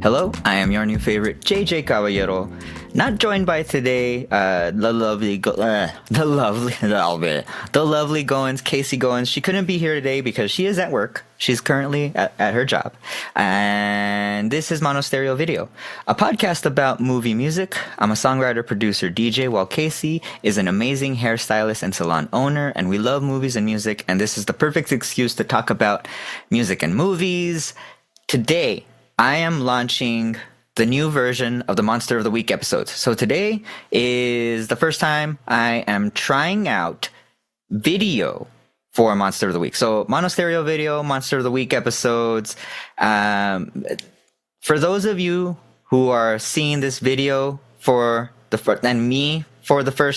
Hello, I am your new favorite, JJ Caballero. Not joined by today, the lovely Goins, Casey Goins. She couldn't be here today because she is at work. She's currently at her job. And this is MonoStereoVideo, a podcast about movie music. I'm a songwriter, producer, DJ, while Casey is an amazing hairstylist and salon owner, and we love movies and music, and this is the perfect excuse to talk about music and movies. Today, I am launching the new version of the Monster of the Week episodes. So today is the first time I am trying out video for Monster of the Week. So MonoStereoVideo, Monster of the Week episodes. For those of you who are seeing this video for the first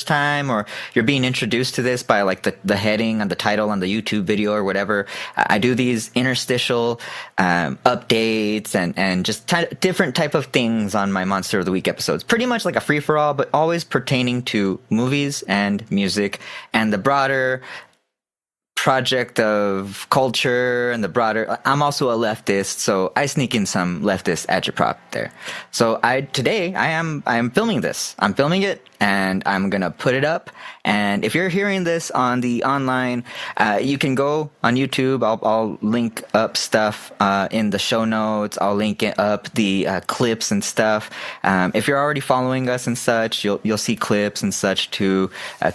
time, or you're being introduced to this by like the heading and the title on the YouTube video or whatever, I do these interstitial updates and just different type of things on my Monster of the Week episodes. Pretty much like a free-for-all, but always pertaining to movies and music and the broader project of culture and the broader. I'm also a leftist, so I sneak in some leftist agitprop there. So today I am filming this. I'm filming it and I'm gonna put it up. And if you're hearing this on the online, you can go on YouTube. I'll link up stuff in the show notes. I'll link it up the clips and stuff. If you're already following us and such, you'll see clips and such to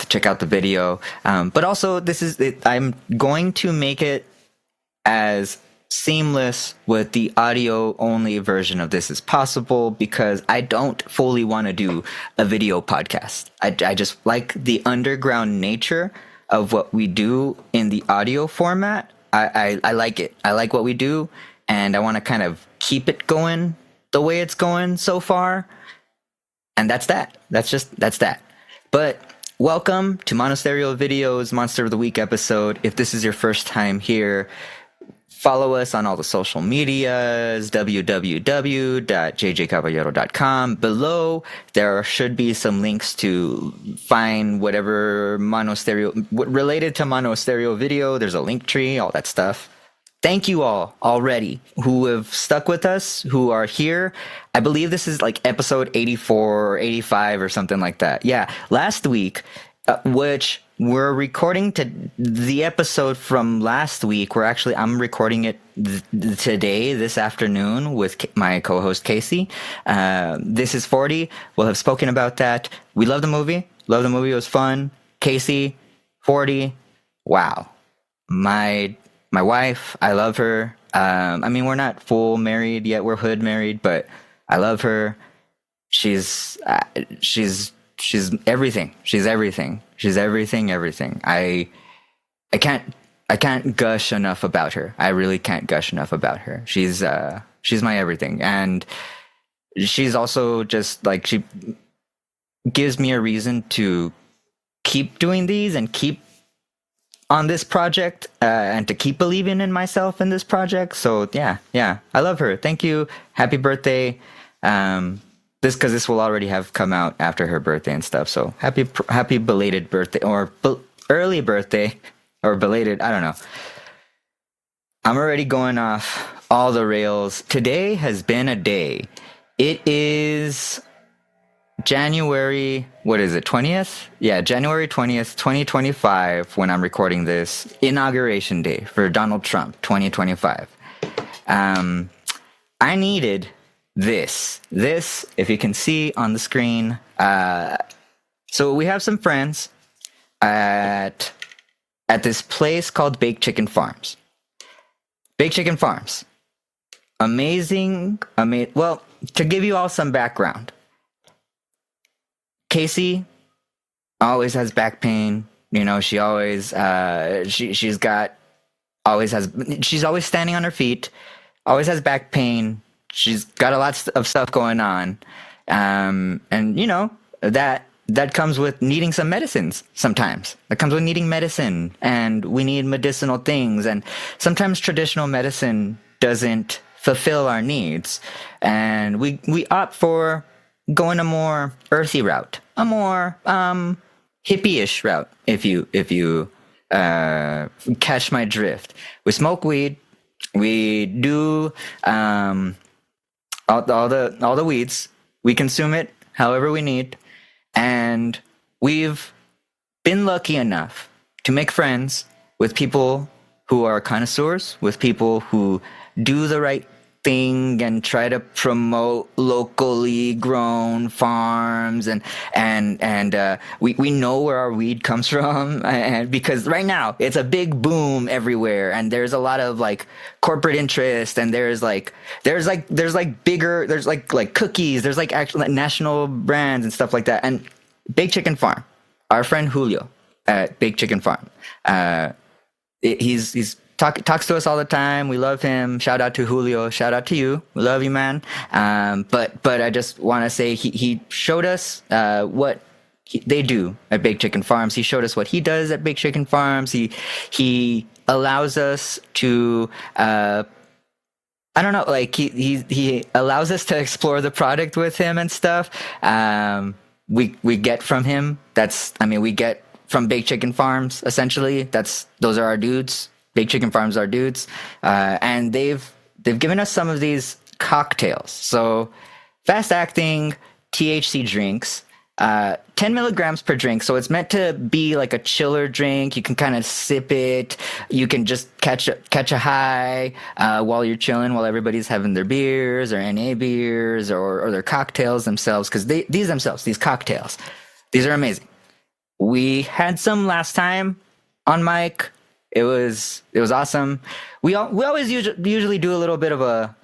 check out the video. But also, I'm going to make it as seamless with the audio only version of this as possible, because I don't fully want to do a video podcast. I just like the underground nature of what we do in the audio format. I like it. I like what we do, and I want to kind of keep it going the way it's going so far. And that's that. That's that. But welcome to MonoStereoVideo's Monster of the Week episode. If this is your first time here, follow us on all the social medias, www.jjcaballero.com. Below, there should be some links to find whatever related to MonoStereoVideo. There's a link tree, all that stuff. Thank you all already who have stuck with us, who are here. I believe this is like episode 84 or 85 or something like that. Yeah, last week, which we're recording the episode from last week. I'm recording it today, this afternoon, with my co-host Casey. This is 40. We'll have spoken about that. We love the movie. It was fun. Casey, 40. Wow. My wife, I love her. We're not full married yet. We're hood married, but I love her. She's everything. She's everything. I can't gush enough about her. I really can't gush enough about her. She's my everything. And she's also just like, she gives me a reason to keep doing these and keep on this project, and to keep believing in myself in this project. So yeah, I love her. Thank you. Happy birthday. This will already have come out after her birthday and stuff. So happy belated birthday, or early birthday, or belated. I don't know. I'm already going off all the rails. Today has been a day. It is January, 20th? Yeah, January 20th, 2025, when I'm recording this. Inauguration day for Donald Trump, 2025. I needed this, if you can see on the screen. So we have some friends at this place called Baked Chicken Farms. Baked Chicken Farms. Amazing. Well, to give you all some background, Casey always has back pain. You know, she always she's always standing on her feet, always has back pain. She's got a lot of stuff going on. And you know, that comes with needing some medicines sometimes. That comes with needing medicine, and we need medicinal things, and sometimes traditional medicine doesn't fulfill our needs, and we opt for going a more earthy route, a more hippie-ish route, if you catch my drift. We smoke weed. We do all the weeds. We consume it however we need, and we've been lucky enough to make friends with people who are connoisseurs, with people who do the right thing and try to promote locally grown farms, and we know where our weed comes from, and because right now it's a big boom everywhere, and there's a lot of like corporate interest, and there's like bigger, there's like cookies, there's like actual national brands and stuff like that. And Big Chicken Farm, our friend Julio at Big Chicken Farm, he's talks to us all the time. We love him. Shout out to Julio. Shout out to you. We love you, man. But I just want to say he showed us what they do at Big Chicken Farms. He showed us what he does at Big Chicken Farms. He allows us to I don't know, like he allows us to explore the product with him and stuff. We get from him. We get from Big Chicken Farms essentially. Those are our dudes. Big Chicken Farms are dudes, and they've given us some of these cocktails. So fast acting THC drinks, 10 milligrams per drink. So it's meant to be like a chiller drink. You can kind of sip it. You can just catch a high while you're chilling, while everybody's having their beers or NA beers or their cocktails themselves. Because these cocktails, these are amazing. We had some last time on mic. It was awesome. We always usually do a little bit of a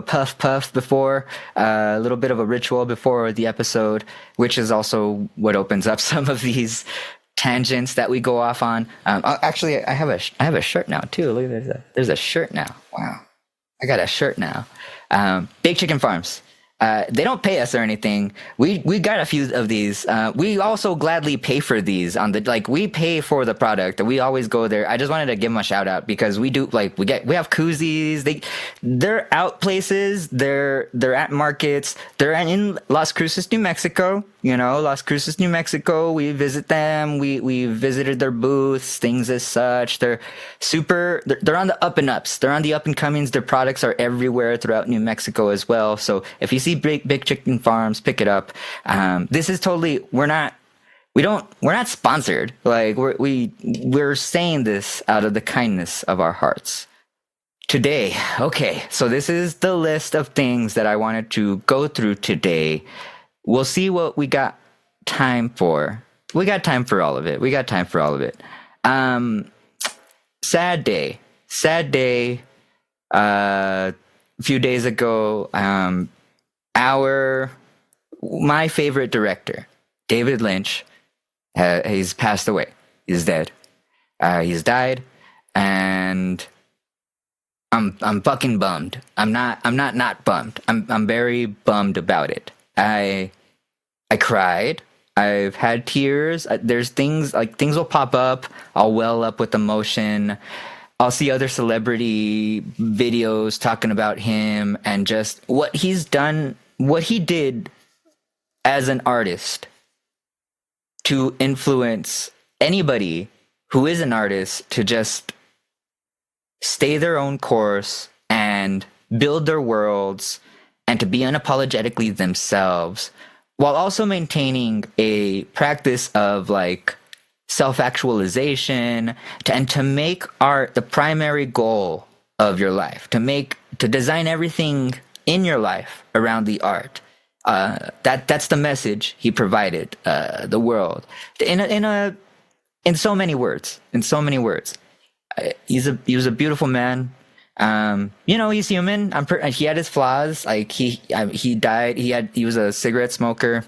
puff before, a little bit of a ritual before the episode, which is also what opens up some of these tangents that we go off on. Actually, I have a shirt now too. Look at this. There's a shirt now. Wow, I got a shirt now. Big Chicken Farms. They don't pay us or anything. We got a few of these. We also gladly pay for these we pay for the product. We always go there. I just wanted to give them a shout out because we do we have koozies. They're out places. They're at markets. They're in Las Cruces, New Mexico. Las Cruces, New Mexico. We visit them. We visited their booths, things as such. They're on the up and ups. They're on the up and comings. Their products are everywhere throughout New Mexico as well. So if you see Big Chicken Farms, pick it up. This is totally, we're not sponsored. Like we're saying this out of the kindness of our hearts. Today, okay, so this is the list of things that I wanted to go through today. We'll see what we got time for. We got time for all of it. Sad day. A few days ago, my favorite director, David Lynch, he's passed away. He's dead. He's died, and I'm fucking bummed. I'm not bummed. I'm very bummed about it. I cried. I've had tears. There's things will pop up. I'll well up with emotion. I'll see other celebrity videos talking about him and just what he's done, what he did as an artist to influence anybody who is an artist to just stay their own course and build their worlds and to be unapologetically themselves, while also maintaining a practice of self-actualization and to make art the primary goal of your life, to design everything in your life around the art. That's the message he provided the world in so many words. He was a beautiful man. He's human. He had his flaws. He died. He was a cigarette smoker.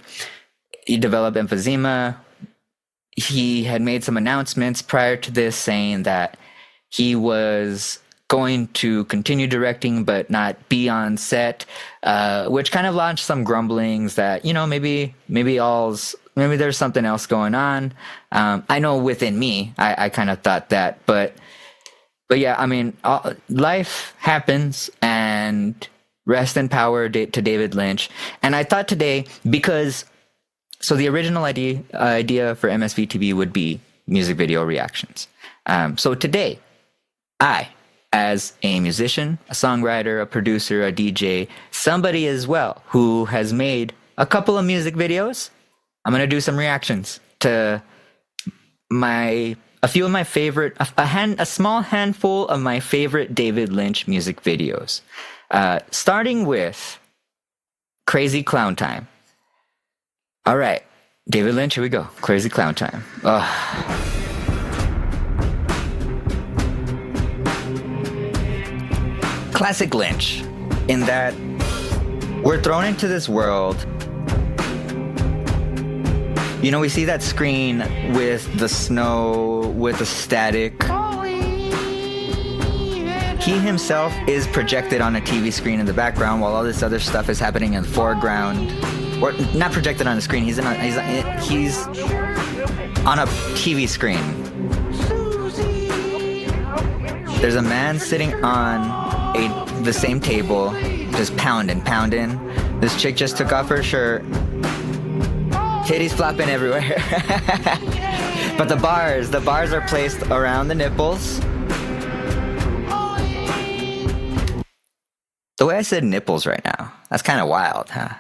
He developed emphysema. He had made some announcements prior to this saying that he was going to continue directing but not be on set, which kind of launched some grumblings that maybe there's something else going on. I know within me, I kind of thought that, but yeah, life happens, and rest in power to David Lynch. And I thought today, so the original idea for MSVTV would be music video reactions. So today, I as a musician, a songwriter, a producer, a DJ, somebody as well who has made a couple of music videos. I'm going to do some reactions to a few of my favorite, a small handful of my favorite David Lynch music videos. Starting with Crazy Clown Time. All right, David Lynch, here we go. Crazy Clown Time. Classic Lynch, in that we're thrown into this world. You know, we see that screen with the snow, with the static. He himself is projected on a TV screen in the background while all this other stuff is happening in the foreground. Or not projected on the screen, he's on a TV screen. There's a man sitting on the same table, just pounding. This chick just took off her shirt. Titties flopping everywhere. But the bars are placed around the nipples. The way I said nipples right now, that's kind of wild, huh?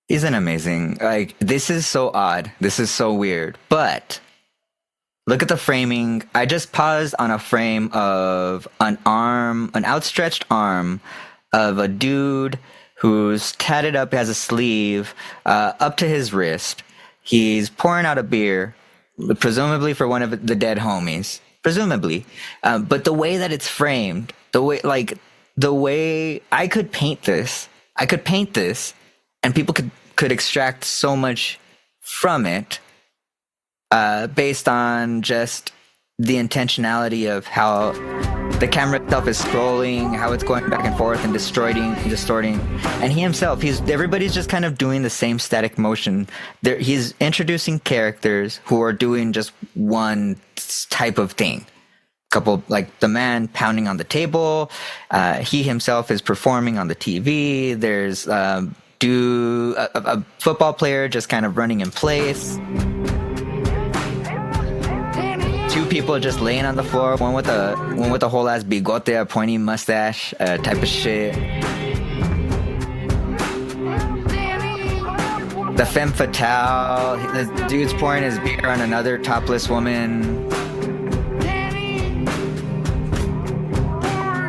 Isn't amazing? Like, this is so odd. This is so weird. But look at the framing. I just paused on a frame of an outstretched arm of a dude who's tatted up, has a sleeve up to his wrist. He's pouring out a beer, presumably for one of the dead homies. Presumably. But the way that it's framed, the way I could paint this, and people could extract so much from it. Based on just the intentionality of how the camera itself is scrolling, how it's going back and forth and distorting. And he himself, everybody's just kind of doing the same static motion. He's introducing characters who are doing just one type of thing. Couple, like the man pounding on the table. He himself is performing on the TV. There's a football player just kind of running in place. Two people just laying on the floor, one with a whole ass bigote, a pointy mustache, type of shit. The femme fatale, the dude's pouring his beer on another topless woman.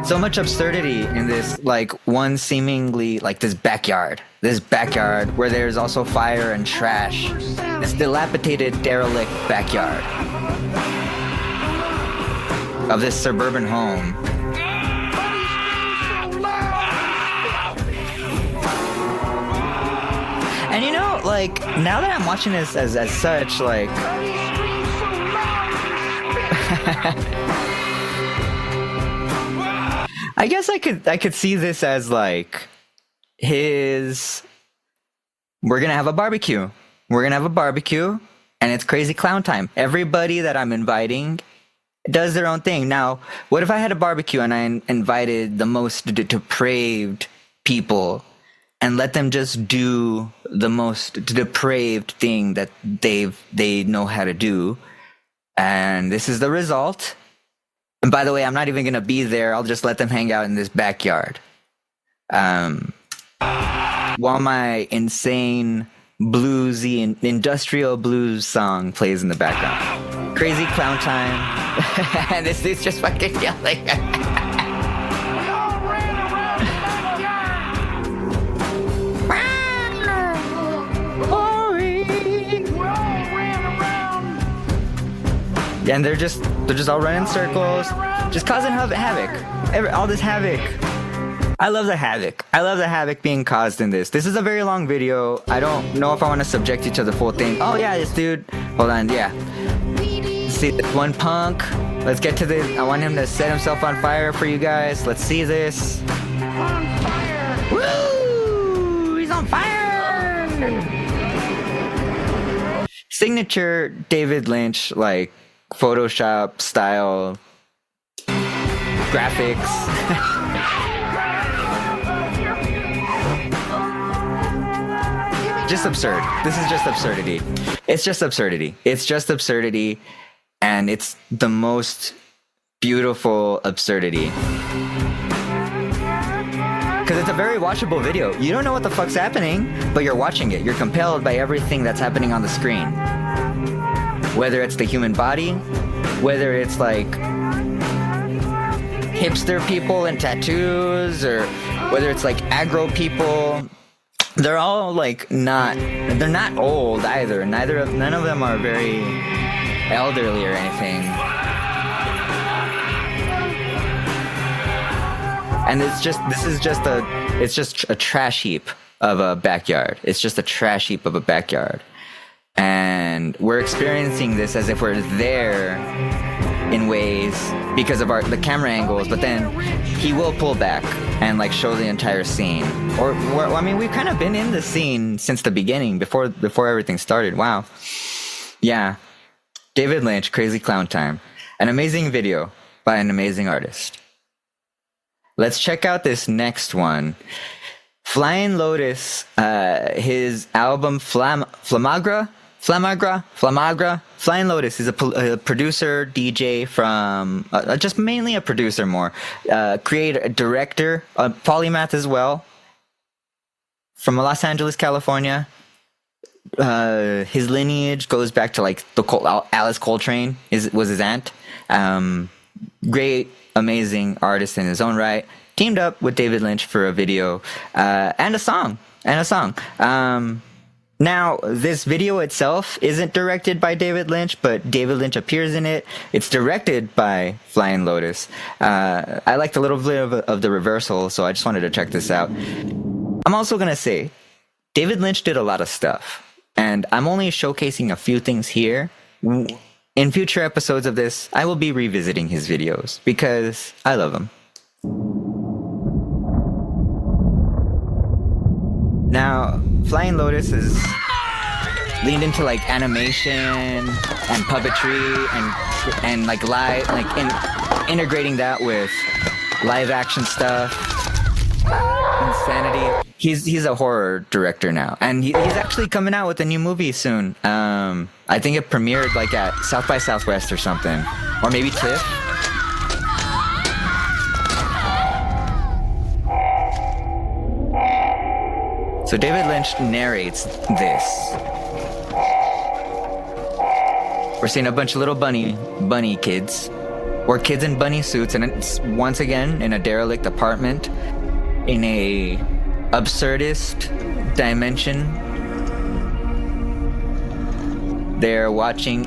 So much absurdity in this, like, one seemingly, like, this backyard where there's also fire and trash. This dilapidated, derelict backyard of this suburban home. And you know, like, now that I'm watching this as such, like, I guess I could see this as like we're gonna have a barbecue. And it's Crazy Clown Time. Everybody that I'm inviting does their own thing. Now, what if I had a barbecue and I invited the most depraved people and let them just do the most depraved thing that they know how to do? And this is the result. And by the way, I'm not even going to be there. I'll just let them hang out in this backyard. While my insane bluesy and industrial blues song plays in the background. Crazy Clown Time. And this dude's just fucking yelling. And they're just all running in circles, just causing havoc. All this havoc. I love the havoc being caused in this. This is a very long video. I don't know if I want to subject you to the full thing. Oh yeah, this dude. Hold on, yeah. See this one punk. Let's get to this. I want him to set himself on fire for you guys. Let's see this. On fire. Woo! He's on fire. Signature David Lynch, like, Photoshop style graphics. just absurd. This is just absurdity. It's just absurdity. It's just absurdity, and it's the most beautiful absurdity. Because it's a very watchable video. You don't know what the fuck's happening, but you're watching it. You're compelled by everything that's happening on the screen. Whether it's the human body, whether it's like hipster people and tattoos, or whether it's like aggro people. They're all like they're not old either. None of them are very elderly or anything. And it's just a trash heap of a backyard. It's just a trash heap of a backyard. And we're experiencing this as if we're there in ways because of the camera angles, but then he will pull back and like show the entire scene. I mean, we've kind of been in the scene since the beginning, before everything started. Wow. Yeah. David Lynch, Crazy Clown Time. An amazing video by an amazing artist. Let's check out this next one. Flying Lotus, his album Flamagra. Flying Lotus is a producer, DJ from, just mainly a producer more. Creator, director, polymath as well. From Los Angeles, California. His lineage goes back to like Alice Coltrane was his aunt. Great, amazing artist in his own right. Teamed up with David Lynch for a video and a song. Now, this video itself isn't directed by David Lynch, but David Lynch appears in it. It's directed by Flying Lotus. I liked a little bit of the reversal, so I just wanted to check this out. I'm also going to say, David Lynch did a lot of stuff, and I'm only showcasing a few things here. In future episodes of this, I will be revisiting his videos, because I love him. Now, Flying Lotus is leaned into like animation and puppetry and like integrating that with live action stuff. Insanity. He's a horror director now, and he's actually coming out with a new movie soon. I think it premiered like at South by Southwest or something, or maybe TIFF. So David Lynch narrates this. We're seeing a bunch of little bunny kids, or kids in bunny suits, and it's once again in a derelict apartment in a absurdist dimension. They're watching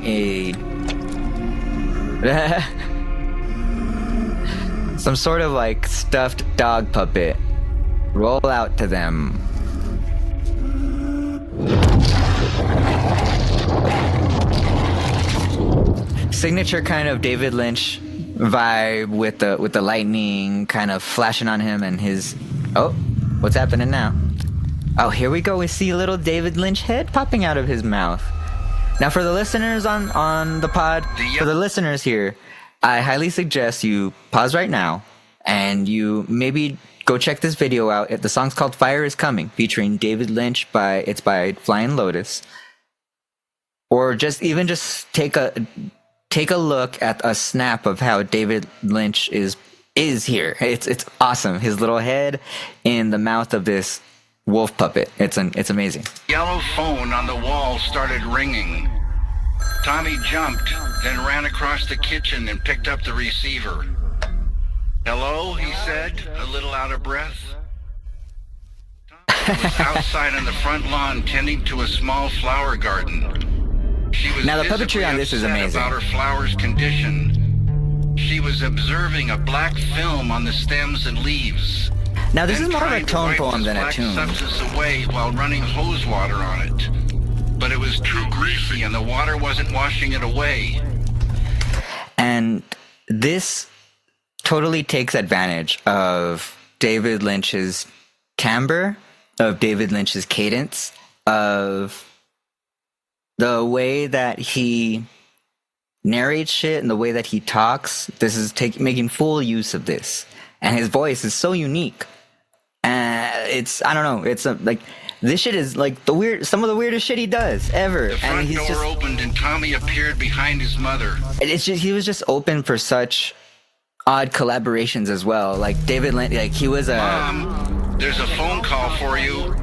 some sort of like stuffed dog puppet roll out to them. Signature kind of David Lynch vibe with the lightning kind of flashing on him and his... Oh, what's happening now? Oh, here we go. We see a little David Lynch head popping out of his mouth. Now, for the listeners on the pod, for the listeners here, I highly suggest you pause right now and you maybe go check this video out. The song's called Fire Is Coming, featuring David Lynch by Flying Lotus. Or just take a look at a snap of how David Lynch is here. It's awesome. His little head in the mouth of this wolf puppet. It's amazing. Yellow phone on the wall started ringing. Tommy jumped, then ran across the kitchen and picked up the receiver. Hello, he said, a little out of breath. Tommy was outside on the front lawn tending to a small flower garden. She was now the puppetry on this is amazing. About her flower's condition. She was observing a black film on the stems and leaves. Now this is more of a tone poem than a tune. Substance away while running hose water on it. But it was too greasy and the water wasn't washing it away. And this totally takes advantage of David Lynch's timbre, of David Lynch's cadence, of the way that he narrates shit and the way that he talks. This is making full use of this. And his voice is so unique. I don't know. It's like this shit is like some of the weirdest shit he does ever. The front And he's door just, opened and Tommy appeared behind his mother. it's just, he was just open for such odd collaborations as well. Like David Lynch, like he was Mom, there's a phone call for you.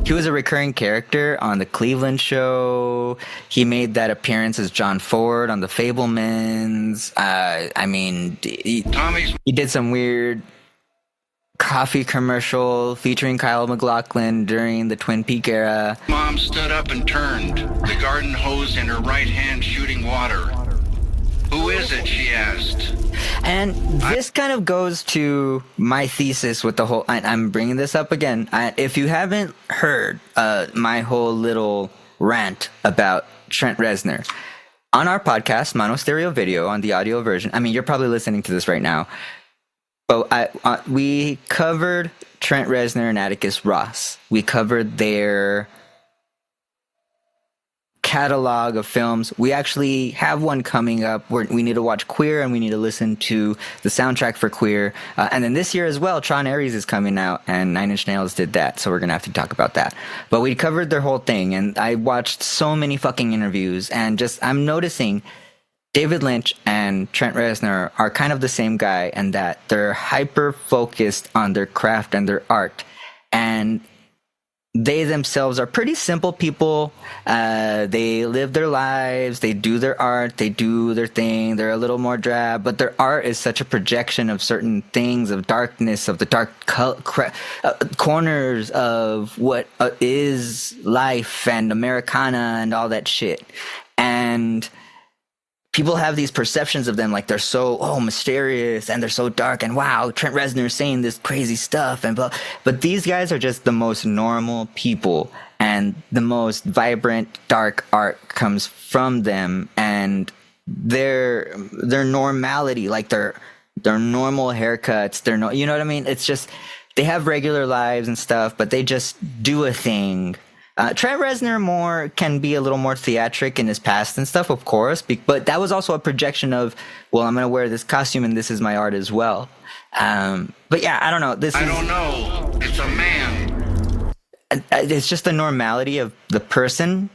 he was a recurring character on the Cleveland Show. He made that appearance as John Ford on the Fablemans. I mean, he did some weird coffee commercial featuring Kyle MacLachlan during the Twin Peak era. Mom stood up and turned, the garden hose in her right hand shooting water. Who is it? She asked. And this kind of goes to my thesis with the whole, I'm bringing this up again. If you haven't heard my whole little rant about Trent Reznor, on our podcast, MonoStereoVideo, on the audio version, I mean, you're probably listening to this right now, but we covered Trent Reznor and Atticus Ross. We covered their catalog of films. We actually have one coming up where we need to watch Queer and we need to listen to the soundtrack for Queer. And then this year as well, Tron Ares is coming out and Nine Inch Nails did that. So we're going to have to talk about that. But we covered their whole thing and I watched so many fucking interviews and just, I'm noticing David Lynch and Trent Reznor are kind of the same guy and that they're hyper focused on their craft and their art. And they themselves are pretty simple people. They live their lives. They do their art. They do their thing. They're a little more drab, but their art is such a projection of certain things, of darkness, of the dark corners of what is life and Americana and all that shit. And people have these perceptions of them like they're so mysterious and they're so dark and wow, Trent Reznor is saying this crazy stuff and blah. But these guys are just the most normal people and the most vibrant dark art comes from them and their normality, like their normal haircuts, you know what I mean? It's just they have regular lives and stuff, but they just do a thing. Trent Reznor can be a little more theatric in his past and stuff, of course, but that was also a projection of, well, I'm going to wear this costume and this is my art as well. But yeah, I don't know. I don't know. It's a man. It's just the normality of the person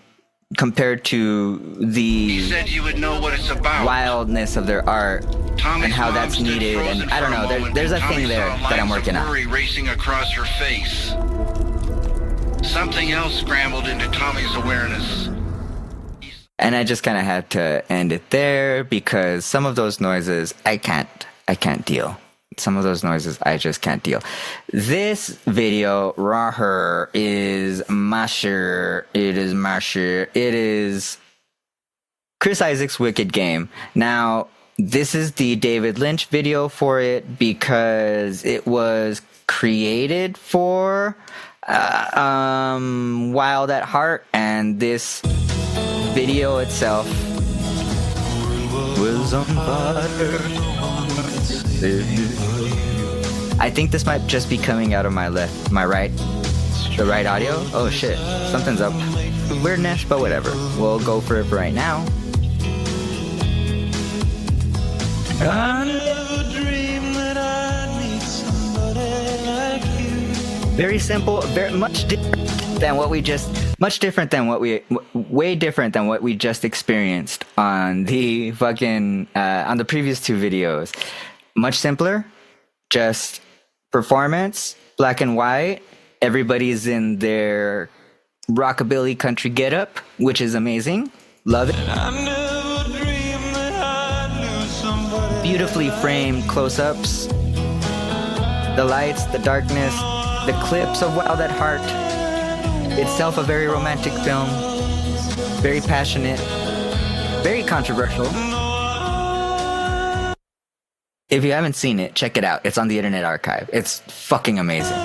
compared to the you said you would know what it's about. Wildness of their art and how that's needed. And I don't know. There's a thing there that I'm working on. Racing across her face. Something else scrambled into Tommy's awareness. And I just kind of had to end it there because some of those noises I can't deal. Some of those noises I just can't deal. This video, Raher, is Masher. It is Chris Isaac's Wicked Game. Now, this is the David Lynch video for it because it was created for Wild at Heart, and this video itself was on fire. I think this might just be coming out of my right, the right audio. Oh shit, something's up. Weirdness, but whatever. We'll go for it for right now. I never dreamed that I'd meet somebody like you. Very simple, much different than what we just experienced on the fucking on the previous two videos. Much simpler, just performance, black and white. Everybody's in their rockabilly country getup, which is amazing. Love it. Beautifully framed close-ups, the lights, the darkness, the clips of Wild at Heart. Itself a very romantic film, very passionate, very controversial. If you haven't seen it, check it out. It's on the Internet Archive. It's fucking amazing.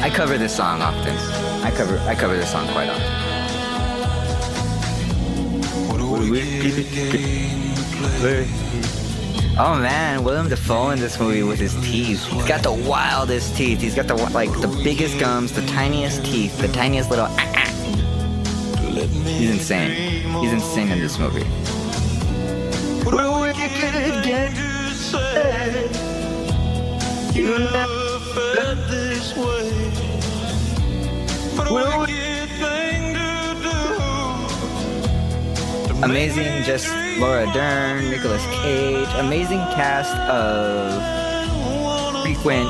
I cover this song often. I cover this song quite often. Oh man, Willem Dafoe in this movie with his teeth. He's got the wildest teeth. He's got the biggest gums, the tiniest teeth, the tiniest little. He's insane. He's insane in this movie. What we could get to say. You never felt this way. What a wicked thing to do. Amazing, just Laura Dern, Nicolas Cage, amazing cast of frequent.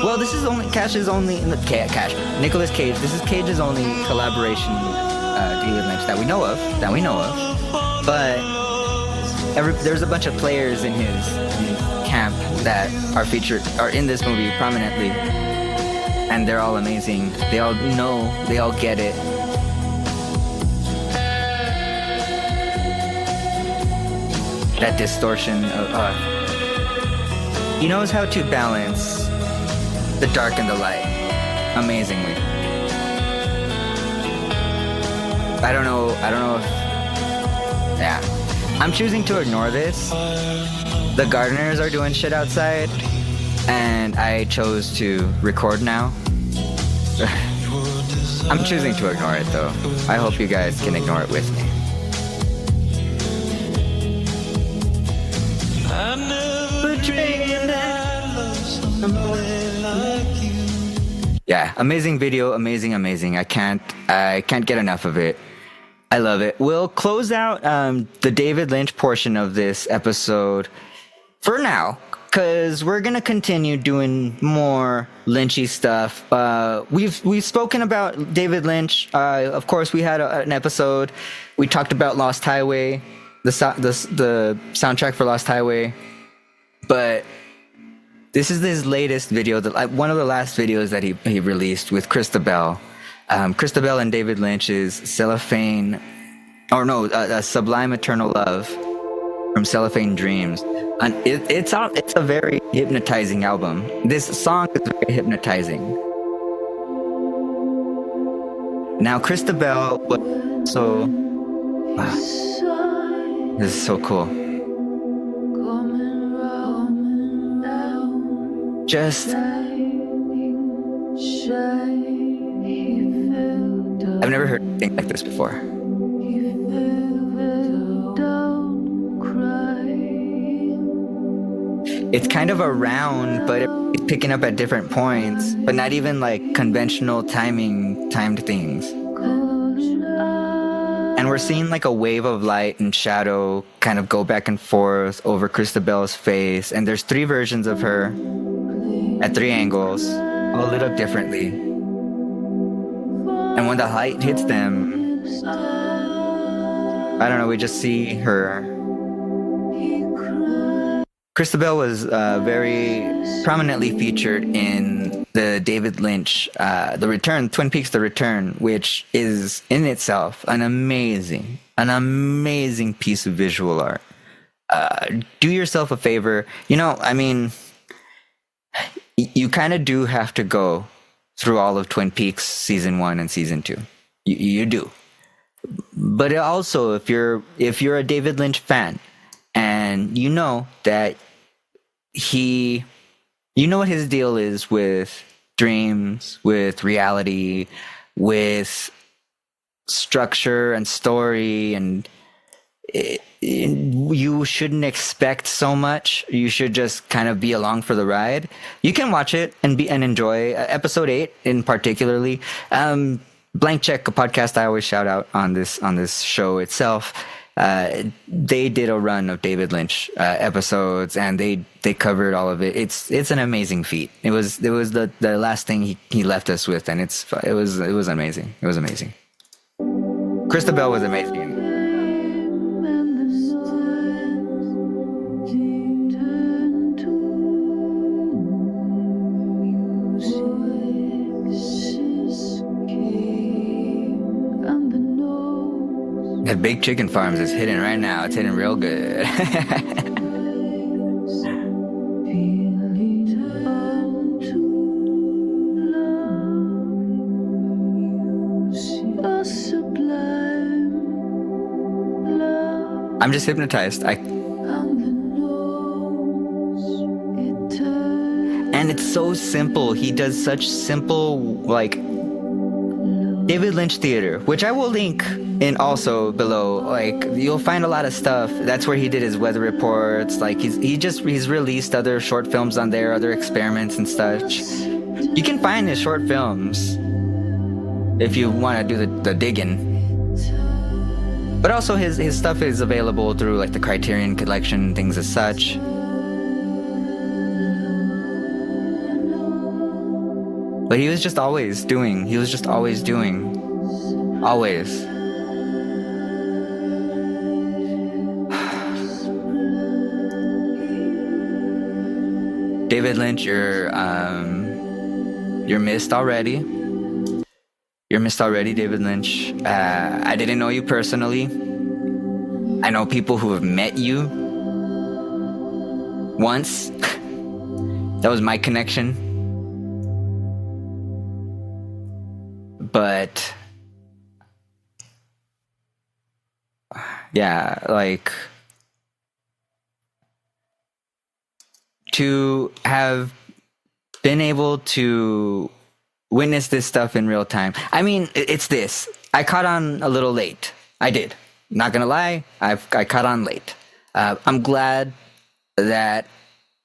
Well, this is only Nicolas Cage. This is Cage's only collaboration with David Lynch that we know of. But there's a bunch of players in his camp that are in this movie prominently, and they're all amazing. They all know, they all get it. That distortion of he knows how to balance the dark and the light amazingly. I don't know if I'm choosing to ignore this. The gardeners are doing shit outside, and I chose to record now. I'm choosing to ignore it though. I hope you guys can ignore it with me. Yeah, amazing video, amazing. I can't get enough of it. I love it. We'll close out the David Lynch portion of this episode for now, because we're gonna continue doing more Lynchy stuff. We've spoken about David Lynch. Of course, we had an episode. We talked about Lost Highway, the soundtrack for Lost Highway, but this is his latest video, one of the last videos that he released with Christabel. Christabel and David Lynch's Sublime Eternal Love from Cellophane Dreams. And it's a very hypnotizing album. This song is very hypnotizing. Now Christabel was this is so cool. Just I've never heard anything like this before. It's kind of a round, but it's picking up at different points, but not even like conventional timed things. And we're seeing like a wave of light and shadow kind of go back and forth over Christabel's face, and there's 3 versions of her at 3 angles, all lit up differently. And when the light hits them, I don't know, we just see her. Christabel was very prominently featured in the David Lynch, Twin Peaks: The Return, which is in itself an amazing piece of visual art. Do yourself a favor. You kind of do have to go through all of Twin Peaks season 1 and season 2. You do. But also, if you're a David Lynch fan and you know that you know what his deal is with dreams, with reality, with structure and story, and you shouldn't expect so much. You should just kind of be along for the ride. You can watch it and enjoy episode 8 in particularly. Blank Check, a podcast I always shout out on this show itself. They did a run of David Lynch episodes, and they covered all of it. It's an amazing feat. It was the last thing he left us with, and it was amazing. It was amazing. Christabel was amazing. That Big Chicken Farms is hitting right now. It's hitting real good. I'm just hypnotized. And it's so simple. He does such simple, like, David Lynch theater, which I will link and also below, like, you'll find a lot of stuff. That's where he did his weather reports. Like, he's released other short films on there, other experiments and such. You can find his short films if you want to do the digging. But also his stuff is available through like the Criterion Collection, things as such. But he was just always doing. Always. David Lynch, you're missed already. You're missed already, David Lynch. I didn't know you personally. I know people who have met you once. That was my connection. But yeah, like, to have been able to witness this stuff in real time. I mean, it's this. I caught on a little late. I did. Not gonna lie, I caught on late. I'm glad that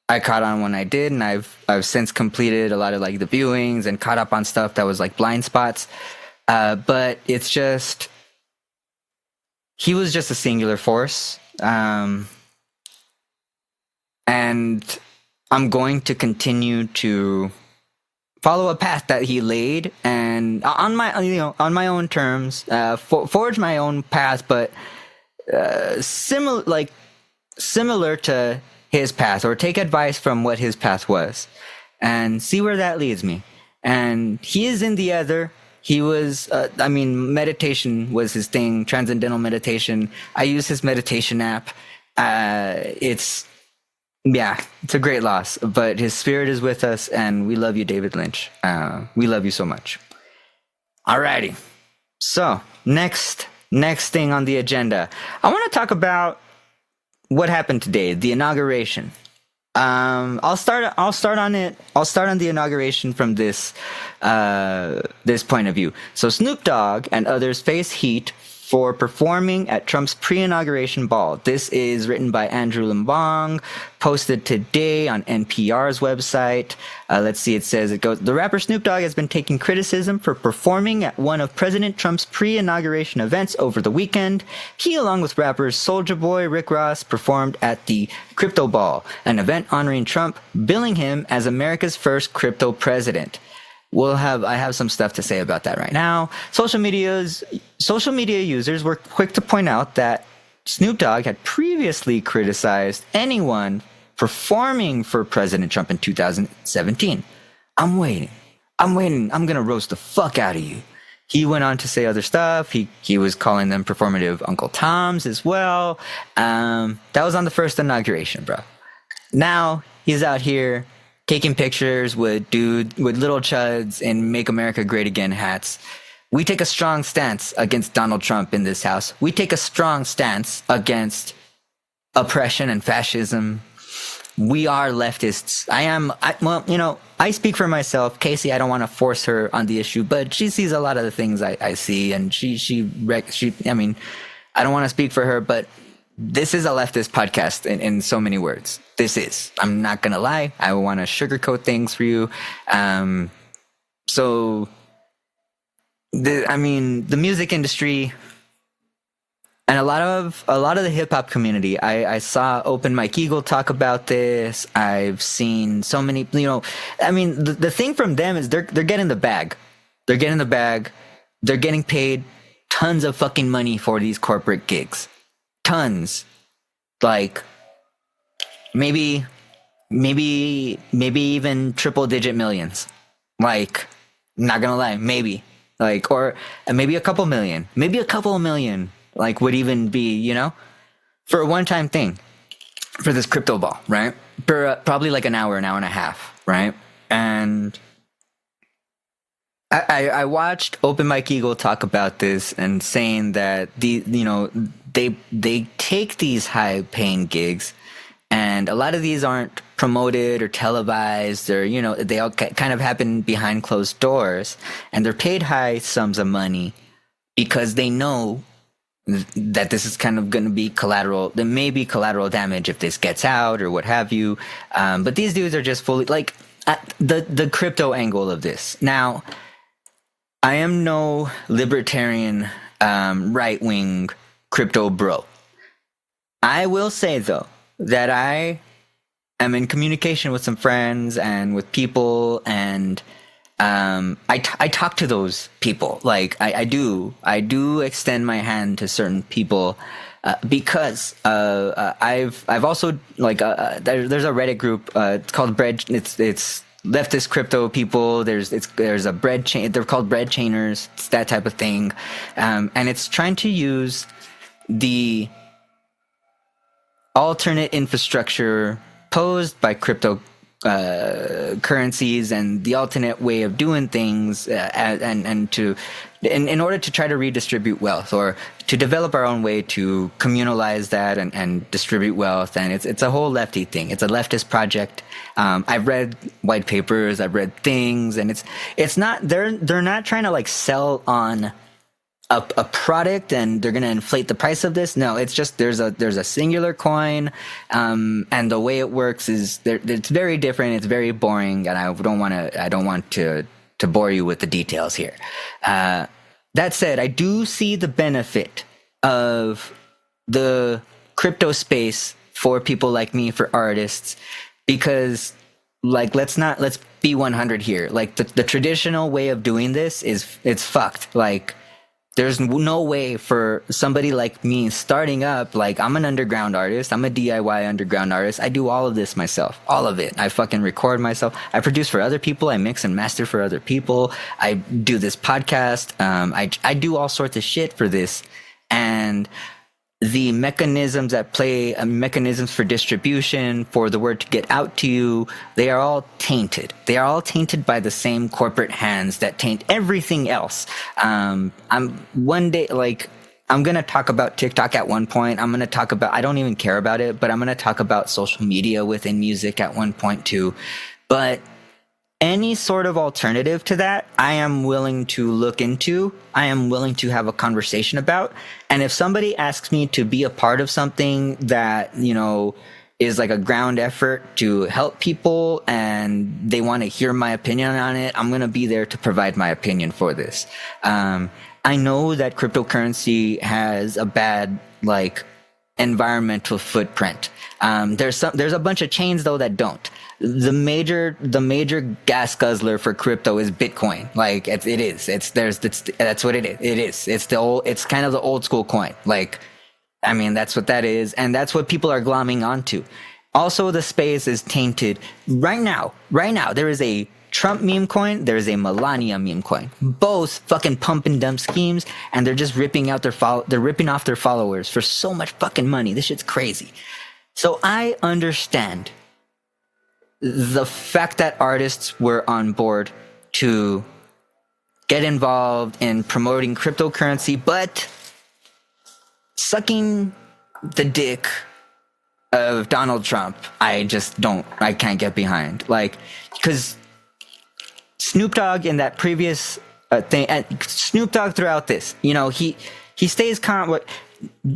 I caught on when I did, and I've since completed a lot of like the viewings and caught up on stuff that was like blind spots. But it's just, he was just a singular force, and I'm going to continue to follow a path that he laid, and on my own terms, forge my own path, but similar to his path, or take advice from what his path was, and see where that leads me. And he is in the other. He was, meditation was his thing, transcendental meditation. I use his meditation app. It's a great loss, but his spirit is with us, and we love you, David Lynch. We love you so much. Alrighty. So next thing on the agenda, I want to talk about what happened today, the inauguration. I'll start on it. I'll start on the inauguration from this point of view. So Snoop Dogg and others face heat for performing at Trump's pre-inauguration ball. This is written by Andrew Limbong, posted today on NPR's website. Let's see, it goes, the rapper Snoop Dogg has been taking criticism for performing at one of President Trump's pre-inauguration events over the weekend. He, along with rappers Soulja Boy, Rick Ross, performed at the Crypto Ball, an event honoring Trump, billing him as America's first crypto president. I have some stuff to say about that right now. Social media users were quick to point out that Snoop Dogg had previously criticized anyone performing for President Trump in 2017. I'm waiting. I'm going to roast the fuck out of you. He went on to say other stuff. He was calling them performative Uncle Toms as well. That was on the first inauguration, bro. Now he's out here taking pictures with little chuds in Make America Great Again hats. We take a strong stance against Donald Trump in this house. We take a strong stance against oppression and fascism. We are leftists. I speak for myself. Casey, I don't want to force her on the issue, but she sees a lot of the things I see, and I don't want to speak for her, but this is a leftist podcast in so many words. This is. I'm not going to lie. I want to sugarcoat things for you. The music industry and a lot of the hip hop community. I saw Open Mike Eagle talk about this. I've seen so many, the thing from them is they're getting the bag. They're getting the bag. They're getting paid tons of fucking money for these corporate gigs. Tons. Like maybe even triple digit millions. Like, not gonna lie, maybe. Like, or maybe a couple million. Maybe a couple million, like, would even be, for a one-time thing. For this crypto ball, right? For probably like an hour and a half, right? And I watched Open Mike Eagle talk about this and saying that they take these high-paying gigs, and a lot of these aren't promoted or televised, or they all kind of happen behind closed doors, and they're paid high sums of money because they know that this is kind of going to be collateral. There may be collateral damage if this gets out or what have you. But these dudes are just fully like the crypto angle of this. Now, I am no libertarian, right wing crypto bro. I will say though that I am in communication with some friends and with people, and I talk to those people. Like I do extend my hand to certain people because I've also like there's a Reddit group. It's called Bread. It's leftist crypto people. There's a bread chain. They're called bread chainers. It's that type of thing, and it's trying to use the alternate infrastructure posed by crypto currencies and the alternate way of doing things, and to in order to try to redistribute wealth or to develop our own way to communalize that and distribute wealth. And it's a whole lefty thing. It's a leftist project. I've read white papers, I've read things, and it's not, they're not trying to like sell on a product and they're going to inflate the price of this. No, it's just there's a singular coin, and the way it works is it's very different. It's very boring, and I don't want to bore you with the details here. That said, I do see the benefit of the crypto space for people like me, for artists, because like let's be 100 here. Like the traditional way of doing this it's fucked. Like there's no way for somebody like me starting up. Like I'm an underground artist. I'm a DIY underground artist. I do all of this myself. All of it. I fucking record myself. I produce for other people. I mix and master for other people. I do this podcast. I do all sorts of shit for this. And the mechanisms at play, mechanisms for distribution, for the word to get out to you, they are all tainted. They are all tainted by the same corporate hands that taint everything else. I'm one day, like, I'm going to talk about TikTok at one point. I'm going to talk about, I don't even care about it, but I'm going to talk about social media within music at one point too. But any sort of alternative to that, I am willing to look into. I am willing to have a conversation about. And if somebody asks me to be a part of something that, you know, is like a ground effort to help people and they want to hear my opinion on it, I'm going to be there to provide my opinion for this. I know that cryptocurrency has a bad, like, environmental footprint. There's a bunch of chains though that don't. The major gas guzzler for crypto is Bitcoin. Like that's what it is. It is. It's kind of the old school coin. Like, I mean, that's what that is. And that's what people are glomming onto. Also, the space is tainted right now. There is a Trump meme coin. There is a Melania meme coin. Both fucking pump and dump schemes. And they're just ripping off their followers for so much fucking money. This shit's crazy. So I understand the fact that artists were on board to get involved in promoting cryptocurrency, but sucking the dick of Donald Trump, I can't get behind. Like, because Snoop Dogg in that previous thing, and Snoop Dogg throughout this, you know, he stays calm.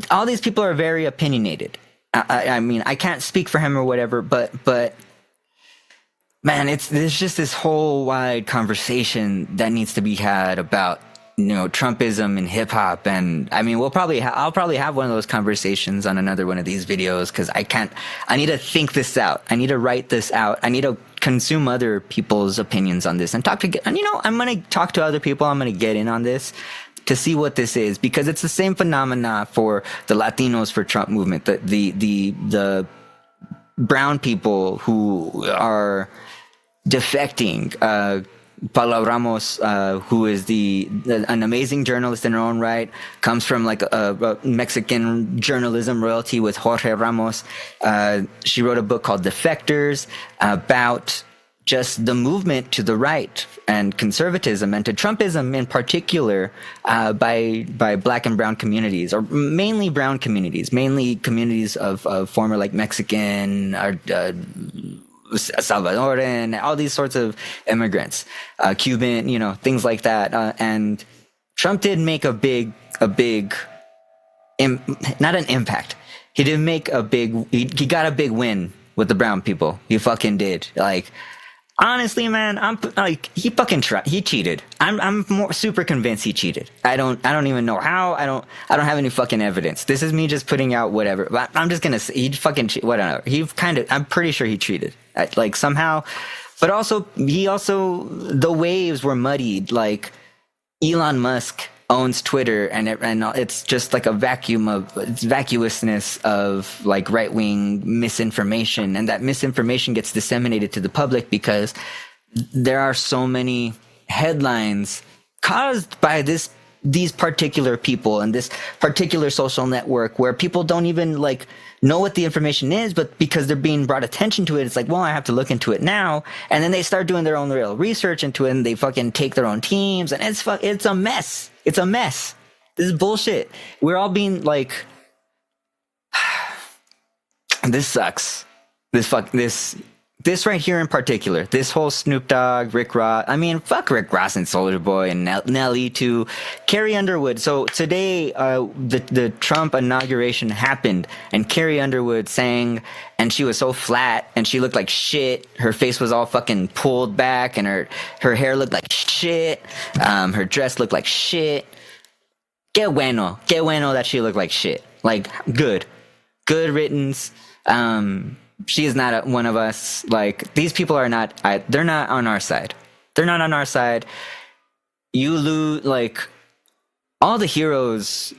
All these people are very opinionated. I mean, I can't speak for him or whatever, but man, there's just this whole wide conversation that needs to be had about, you know, Trumpism and hip hop. And I mean, I'll probably have one of those conversations on another one of these videos, because I need to think this out. I need to write this out. I need to consume other people's opinions on this and and, you know, I'm going to talk to other people. I'm going to get in on this to see what this is, because it's the same phenomena for the Latinos for Trump movement, the brown people who are defecting. Paula Ramos, who is an amazing journalist in her own right, comes from like a Mexican journalism royalty with Jorge Ramos. She wrote a book called Defectors about just the movement to the right and conservatism and to Trumpism in particular, by Black and brown communities, or mainly brown communities, mainly communities of former like Mexican, Salvadoran, all these sorts of immigrants, Cuban, you know, things like that. And Trump did make a big not an impact. He didn't make a big. He got a big win with the brown people. He fucking did. Like, honestly, man, I'm like, he fucking tried. He cheated. I'm more super convinced he cheated. I don't even know how. I don't have any fucking evidence. This is me just putting out whatever. But I'm just gonna say he fucking whatever. I'm pretty sure he cheated. Like somehow, but also the waves were muddied. Like Elon Musk owns Twitter, and it's just like a vacuousness of like right wing misinformation, and that misinformation gets disseminated to the public because there are so many headlines caused by these particular people and this particular social network where people don't even like know what the information is, but because they're being brought attention to it, it's like, well, I have to look into it now. And then they start doing their own real research into it, and they fucking take their own teams, and it's a mess. It's a mess. This is bullshit. We're all being like, this sucks. This right here in particular, this whole Snoop Dogg, Rick Ross, I mean, fuck Rick Ross and Soulja Boy and Nelly to Carrie Underwood. So today, the Trump inauguration happened, and Carrie Underwood sang, and she was so flat, and she looked like shit. Her face was all fucking pulled back, and her hair looked like shit. Her dress looked like shit. Que bueno that she looked like shit. Like, good riddance. She is not one of us. Like, these people are not, they're not on our side. They're not on our side. You lose, like, all the heroes,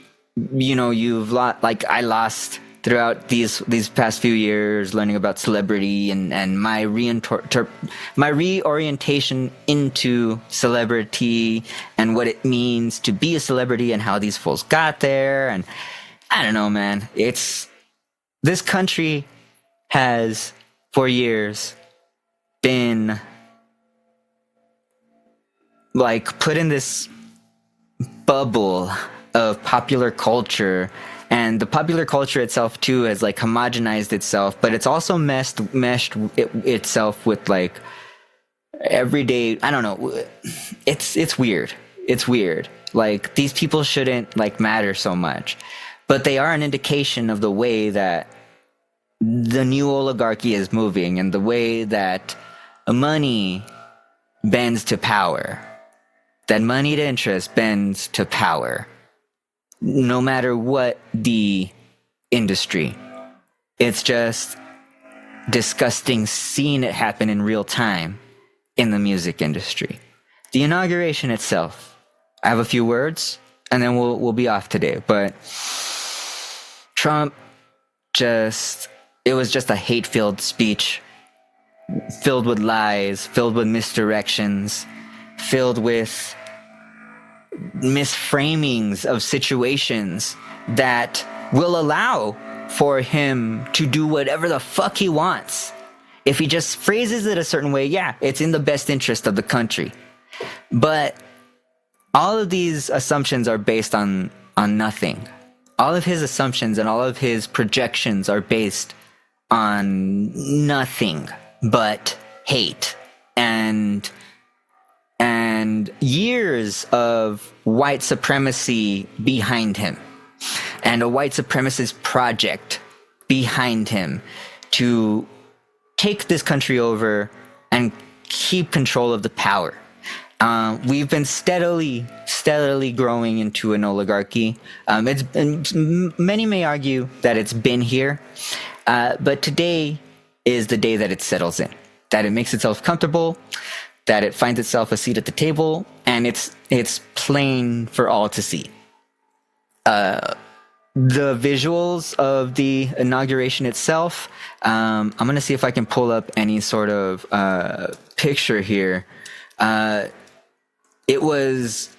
you know, you've lost, like, I lost throughout these past few years, learning about celebrity and my reorientation into celebrity and what it means to be a celebrity and how these fools got there. And I don't know, man. This country has for years been like put in this bubble of popular culture, and the popular culture itself too has like homogenized itself, but it's also meshed itself with like everyday, I don't know, it's weird. Like, these people shouldn't like matter so much, but they are an indication of the way that the new oligarchy is moving and the way that money bends to power, that moneyed interest bends to power, no matter what the industry. It's just disgusting seeing it happen in real time in the music industry. The inauguration itself, I have a few words and then we'll be off today, but Trump it was just a hate-filled speech, filled with lies, filled with misdirections, filled with misframings of situations that will allow for him to do whatever the fuck he wants. If he just phrases it a certain way, yeah, it's in the best interest of the country. But all of these assumptions are based on nothing. All of his assumptions and all of his projections are based on nothing but hate and years of white supremacy behind him, and a white supremacist project behind him to take this country over and keep control of the power. We've been steadily growing into an oligarchy. Many may argue that it's been here, but today is the day that it settles in, that it makes itself comfortable, that it finds itself a seat at the table, and it's plain for all to see. The visuals of the inauguration itself, I'm going to see if I can pull up any sort of picture here. It was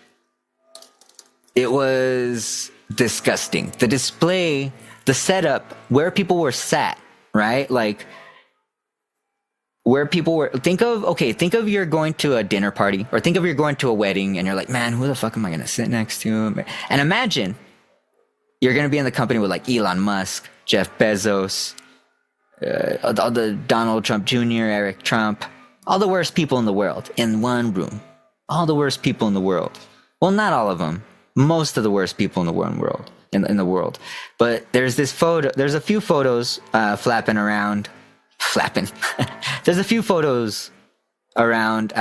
disgusting. The display, the setup, where people were sat, right? Like, where people were, think of you're going to a dinner party, or think of you're going to a wedding, and you're like, man, who the fuck am I going to sit next to? And imagine you're going to be in the company with like Elon Musk, Jeff Bezos, all the Donald Trump Jr., Eric Trump, all the worst people in the world in one room. All the worst people in the world. Well, not all of them. Most of the worst people in the world. in the world. But there's this photo. There's a few photos flapping around. There's a few photos around.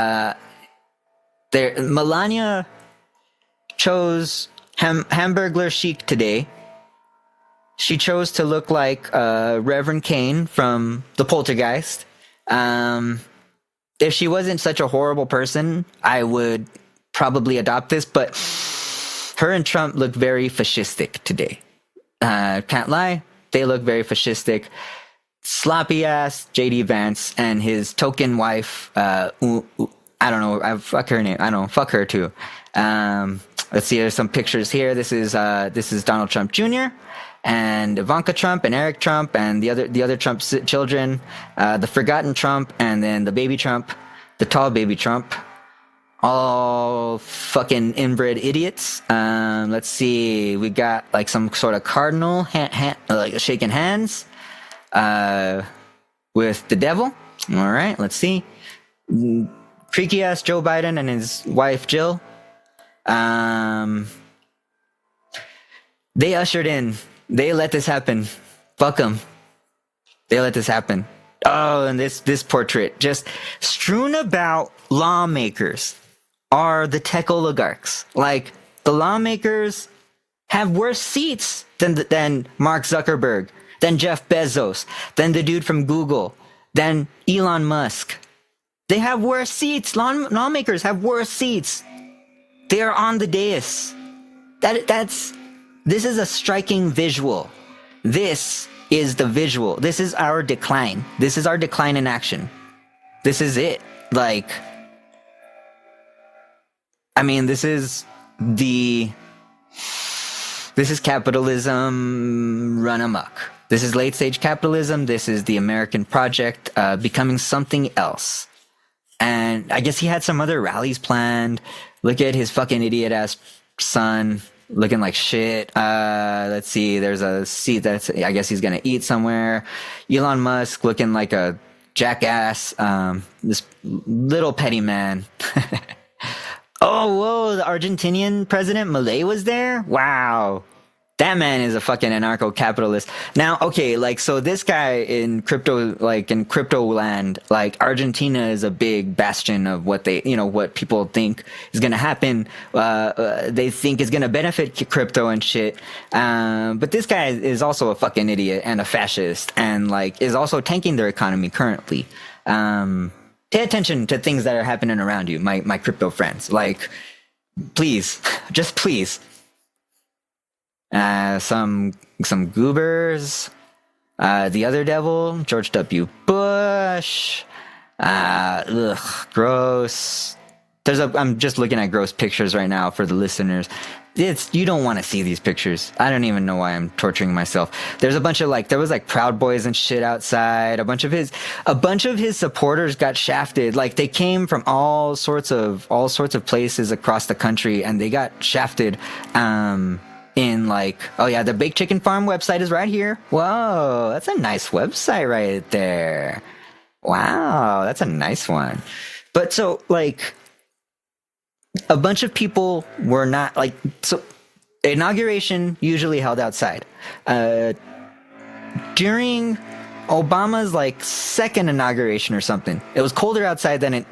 There, Melania chose Hamburglar chic today. She chose to look like Reverend Kane from The Poltergeist. If she wasn't such a horrible person, I would probably adopt this, but her and Trump look very fascistic today. Can't lie, they look very fascistic. Sloppy ass JD Vance and his token wife, I don't know, fuck her name. I don't know, fuck her too. Let's see, there's some pictures here. This is Donald Trump Jr. and Ivanka Trump and Eric Trump and the other Trump children, the forgotten Trump and then the baby Trump, the tall baby Trump, all fucking inbred idiots. Let's see, we got like some sort of cardinal like shaking hands with the devil. All right, let's see. Freaky ass Joe Biden and his wife Jill. They ushered in. They let this happen. Fuck them. They let this happen. Oh, and this portrait just strewn about lawmakers are the tech oligarchs. Like, the lawmakers have worse seats than Mark Zuckerberg, than Jeff Bezos, than the dude from Google, than Elon Musk. They have worse seats. Lawmakers have worse seats. They are on the dais. This is a striking visual. This is the visual. This is our decline. This is our decline in action. This is it. Like, I mean, this is capitalism run amok. This is late stage capitalism. This is the American project becoming something else. And I guess he had some other rallies planned. Look at his fucking idiot ass son looking like shit. Let's see. There's a seat that's, I guess he's going to eat somewhere. Elon Musk looking like a jackass. This little petty man. Oh, whoa. The Argentinian president Milei was there. Wow. That man is a fucking anarcho-capitalist. Now, okay, like, so this guy in crypto land, like, Argentina is a big bastion of what what people think is going to happen. They think is going to benefit crypto and shit. But this guy is also a fucking idiot and a fascist and, like, is also tanking their economy currently. Pay attention to things that are happening around you, my crypto friends. Like, please, just please. Some goobers, the other devil, George W. Bush, gross. I'm just looking at gross pictures right now for the listeners. You don't want to see these pictures. I don't even know why I'm torturing myself. There's a bunch of there was Proud Boys and shit outside. A bunch of his supporters got shafted. Like, they came from all sorts of places across the country and they got shafted, in oh yeah, the Baked Chicken Farm website is right here. Whoa, that's a nice website right there. Wow, that's a nice one. But so, a bunch of people were not so inauguration usually held outside. During Obama's second inauguration or something, it was colder outside than it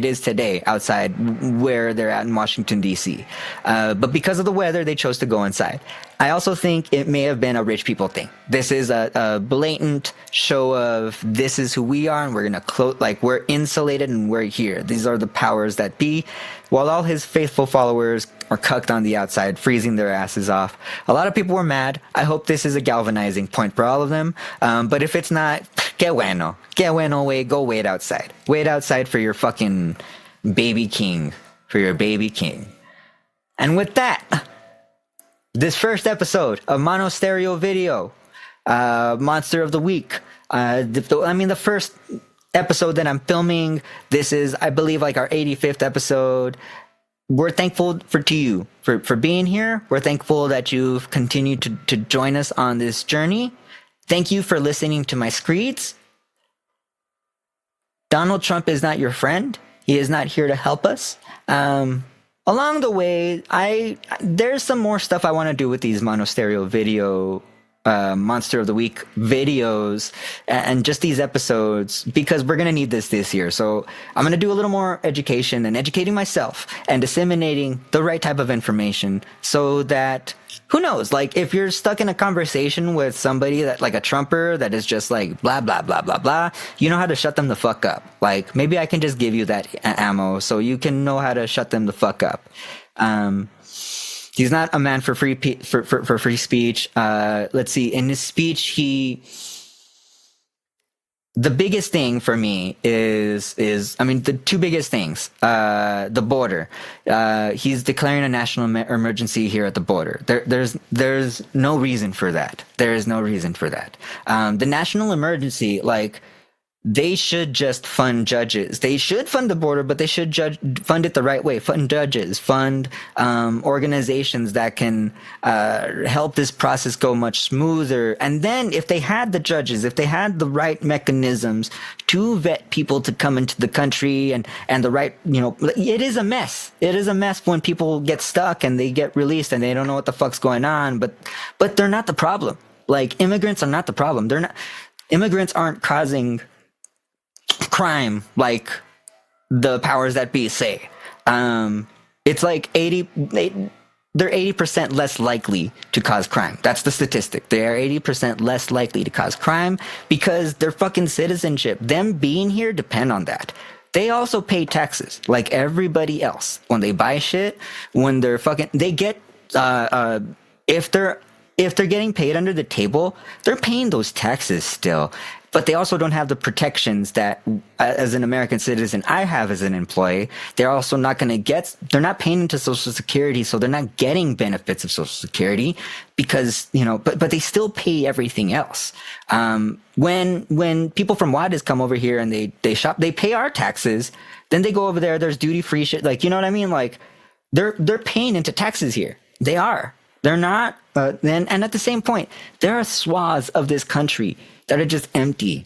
is today outside where they're at in Washington D.C. But because of the weather, they chose to go inside. I also think it may have been a rich people thing. This is a blatant show of this is who we are, and we're gonna we're insulated and we're here. These are the powers that be. While all his faithful followers are cucked on the outside, freezing their asses off. A lot of people were mad. I hope this is a galvanizing point for all of them. But if it's not, que bueno. Que bueno, go wait outside. Wait outside for your fucking baby king. For your baby king. And with that, this first episode of MonoStereoVideo, Monster of the Week. The first episode that I'm filming. This is, I believe, our 85th episode. We're thankful to you for being here. We're thankful that you've continued to join us on this journey. Thank you for listening to my screeds. Donald Trump is not your friend. He is not here to help us. along the way, there's some more stuff I want to do with these MonoStereoVideo Monster of the Week videos and just these episodes, because we're going to need this year. So I'm going to do a little more education and educating myself and disseminating the right type of information so that, who knows, like if you're stuck in a conversation with somebody that like a Trumper that is just like blah, blah, blah, blah, blah, you know how to shut them the fuck up. Like maybe I can just give you that ammo so you can know how to shut them the fuck up. He's not a man for free for free speech. Let's see. In his speech, the biggest thing for me is the two biggest things. The border. He's declaring a national emergency here at the border. There's no reason for that. There is no reason for that. The national emergency, like, they should just fund judges. They should fund the border, but they should fund it the right way. Fund judges, fund organizations that can help this process go much smoother. And then if they had the judges, if they had the right mechanisms to vet people to come into the country and the right, it is a mess. It is a mess when people get stuck and they get released and they don't know what the fuck's going on. But they're not the problem. Like, immigrants are not the problem. Immigrants aren't causing crime like the powers that be say. It's like they're 80% less likely to cause crime. That's the statistic. They are 80% less likely to cause crime because their fucking citizenship, them being here, depend on that. They also pay taxes like everybody else. When they buy shit, when they're they get if they're getting paid under the table, they're paying those taxes still. But they also don't have the protections that, as an American citizen, I have as an employee. They're also not going to they're not paying into Social Security, so they're not getting benefits of Social Security because, but they still pay everything else. When people from Vids come over here and they shop, they pay our taxes, then they go over there, there's duty-free shit. Like, you know what I mean? Like, they're paying into taxes here. They are. They're not. And at the same point, there are swaths of this country that are just empty.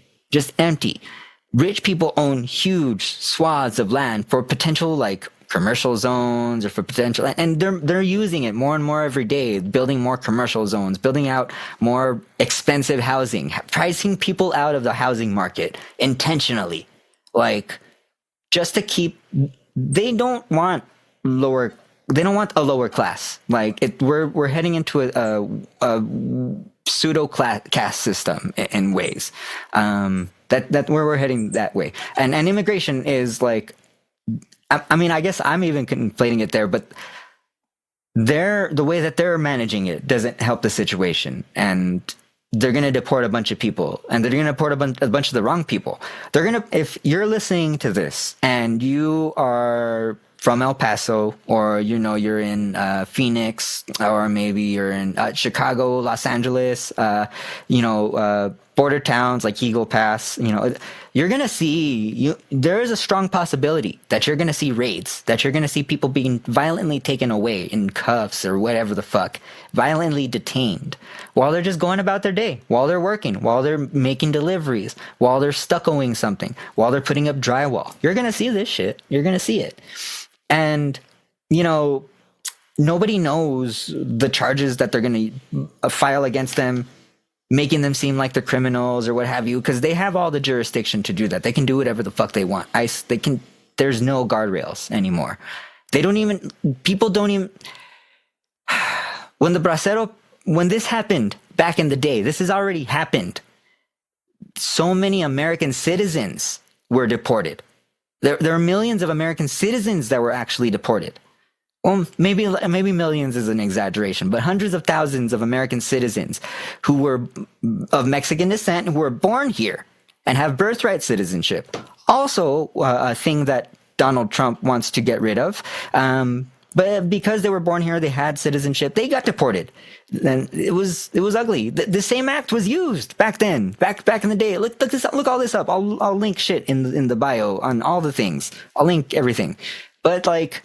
Rich people own huge swaths of land for potential like commercial zones or for potential, and they're using it more and more every day, building more commercial zones, building out more expensive housing, pricing people out of the housing market intentionally, like just to keep. They don't want a lower class. Like we're heading into a pseudo caste system in ways that where we're heading that way, and immigration is like, I guess I'm even conflating it there, but the way that they're managing it doesn't help the situation, and they're going to deport a bunch of people, and they're going to deport a bunch of the wrong people. If you're listening to this and you are from El Paso, or you're in Phoenix, or maybe you're in Chicago, Los Angeles, border towns like Eagle Pass, you're gonna see there is a strong possibility that you're gonna see raids, that you're gonna see people being violently taken away in cuffs or whatever the fuck, violently detained while they're just going about their day, while they're working, while they're making deliveries, while they're stuccoing something, while they're putting up drywall. You're gonna see this shit. You're gonna see it. And, nobody knows the charges that they're going to file against them, making them seem like they're criminals or what have you, because they have all the jurisdiction to do that. They can do whatever the fuck they want. There's no guardrails anymore. People don't even, when this happened back in the day, this has already happened. So many American citizens were deported. There are millions of American citizens that were actually deported. Well, maybe millions is an exaggeration, but hundreds of thousands of American citizens who were of Mexican descent, who were born here and have birthright citizenship. Also, a thing that Donald Trump wants to get rid of. But because they were born here, they had citizenship, they got deported. And it was ugly. The same act was used back then, back in the day. Look this up, look all this up. I'll link shit in the bio on all the things. I'll link everything. But like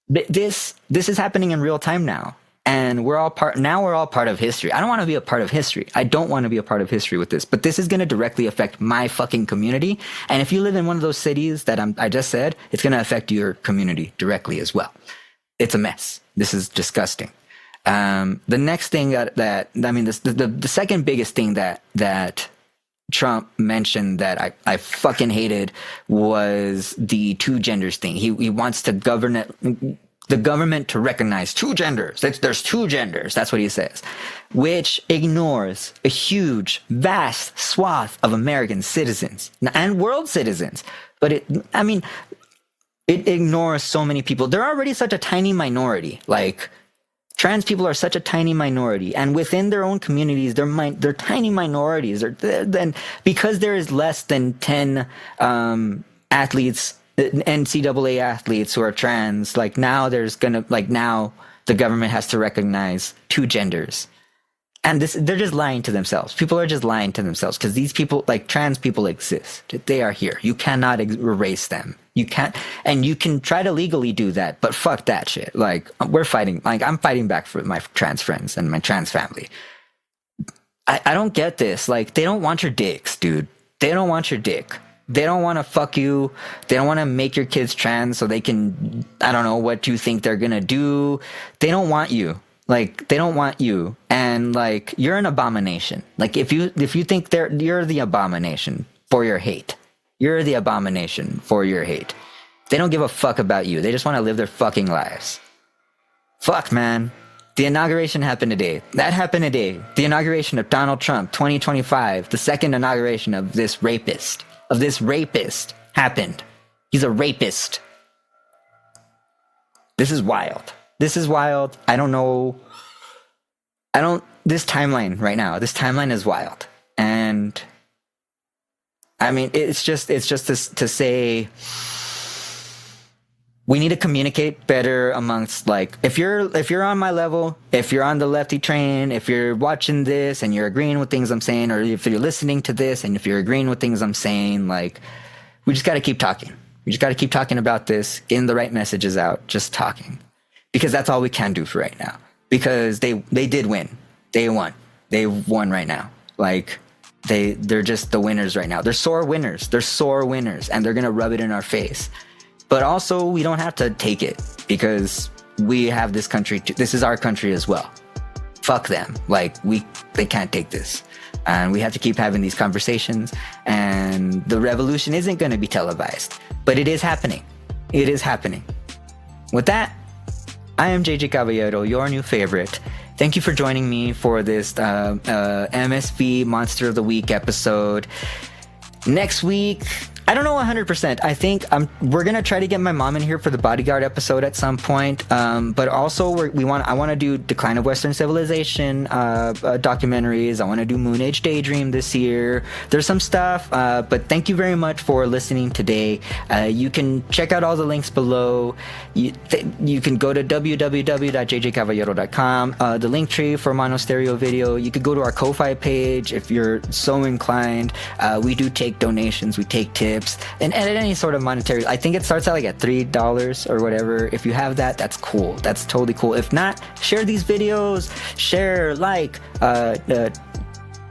this is happening in real time now. And we're all part of history. I don't want to be a part of history. I don't want to be a part of history with this, but this is going to directly affect my fucking community. And if you live in one of those cities that I just said, it's going to affect your community directly as well. It's a mess. This is disgusting. The next thing the second biggest thing that Trump mentioned that I fucking hated was the two genders thing. He wants the government to recognize two genders. There's two genders. That's what he says, which ignores a huge, vast swath of American citizens and world citizens. But it ignores so many people. They're already such a tiny minority. Like, trans people are such a tiny minority, and within their own communities, they're tiny minorities. Then because there is less than 10 athletes, NCAA athletes who are trans, like now now the government has to recognize two genders. And they're just lying to themselves. People are just lying to themselves because these people, like trans people, exist. They are here. You cannot erase them. You can't, and you can try to legally do that, but fuck that shit. Like, we're fighting. Like, I'm fighting back for my trans friends and my trans family. I don't get this. Like, they don't want your dicks, dude. They don't want your dick. They don't want to fuck you. They don't want to make your kids trans so they can, I don't know what you think they're gonna do. They don't want you. Like, they don't want you, and like, you're an abomination. Like, if you think you're the abomination for your hate, you're the abomination for your hate. They don't give a fuck about you. They just want to live their fucking lives. Fuck, man. The inauguration happened today. That happened today. The inauguration of Donald Trump, 2025, the second inauguration of this rapist happened. He's a rapist. This is wild. This is wild. I don't know. This timeline right now, this timeline is wild. And I mean, it's just to say, we need to communicate better amongst, like, if you're on my level, if you're on the lefty train, if you're watching this and you're agreeing with things I'm saying, or if you're listening to this and if you're agreeing with things I'm saying, like, we just got to keep talking. We just got to keep talking about this, getting the right messages out, just talking. Because that's all we can do for right now. Because they did win. They won. They won right now. Like, they're just the winners right now. They're sore winners. They're sore winners. And they're going to rub it in our face. But also, we don't have to take it. Because we have this country. This is our country as well. Fuck them. Like, they can't take this. And we have to keep having these conversations. And the revolution isn't going to be televised. But it is happening. It is happening. With that, I am JJ Caballero, your new favorite. Thank you for joining me for this MSV Monster of the Week episode. Next week, I don't know 100%. I think we're gonna try to get my mom in here for the Bodyguard episode at some point. But also I want to do Decline of Western Civilization documentaries. I want to do Moon Age Daydream this year. There's some stuff. But thank you very much for listening today. You can check out all the links below. You can go to www.jjcaballero.com. The link tree for MonoStereoVideo. You could go to our Ko-Fi page if you're so inclined. We do take donations. We take tips. And at any sort of monetary, I think it starts out like at $3 or whatever. If you have that, that's cool. That's totally cool. If not, share these videos,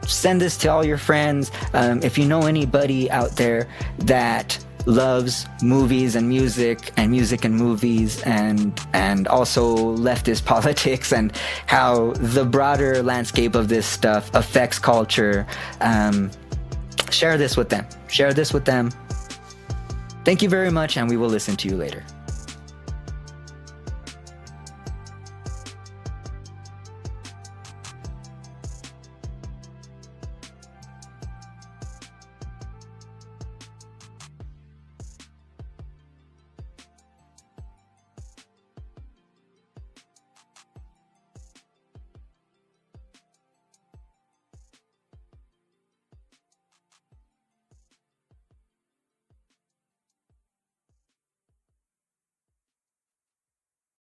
send this to all your friends. If you know anybody out there that loves movies and music and movies and also leftist politics and how the broader landscape of this stuff affects culture, share this with them. Thank you very much, and we will listen to you later.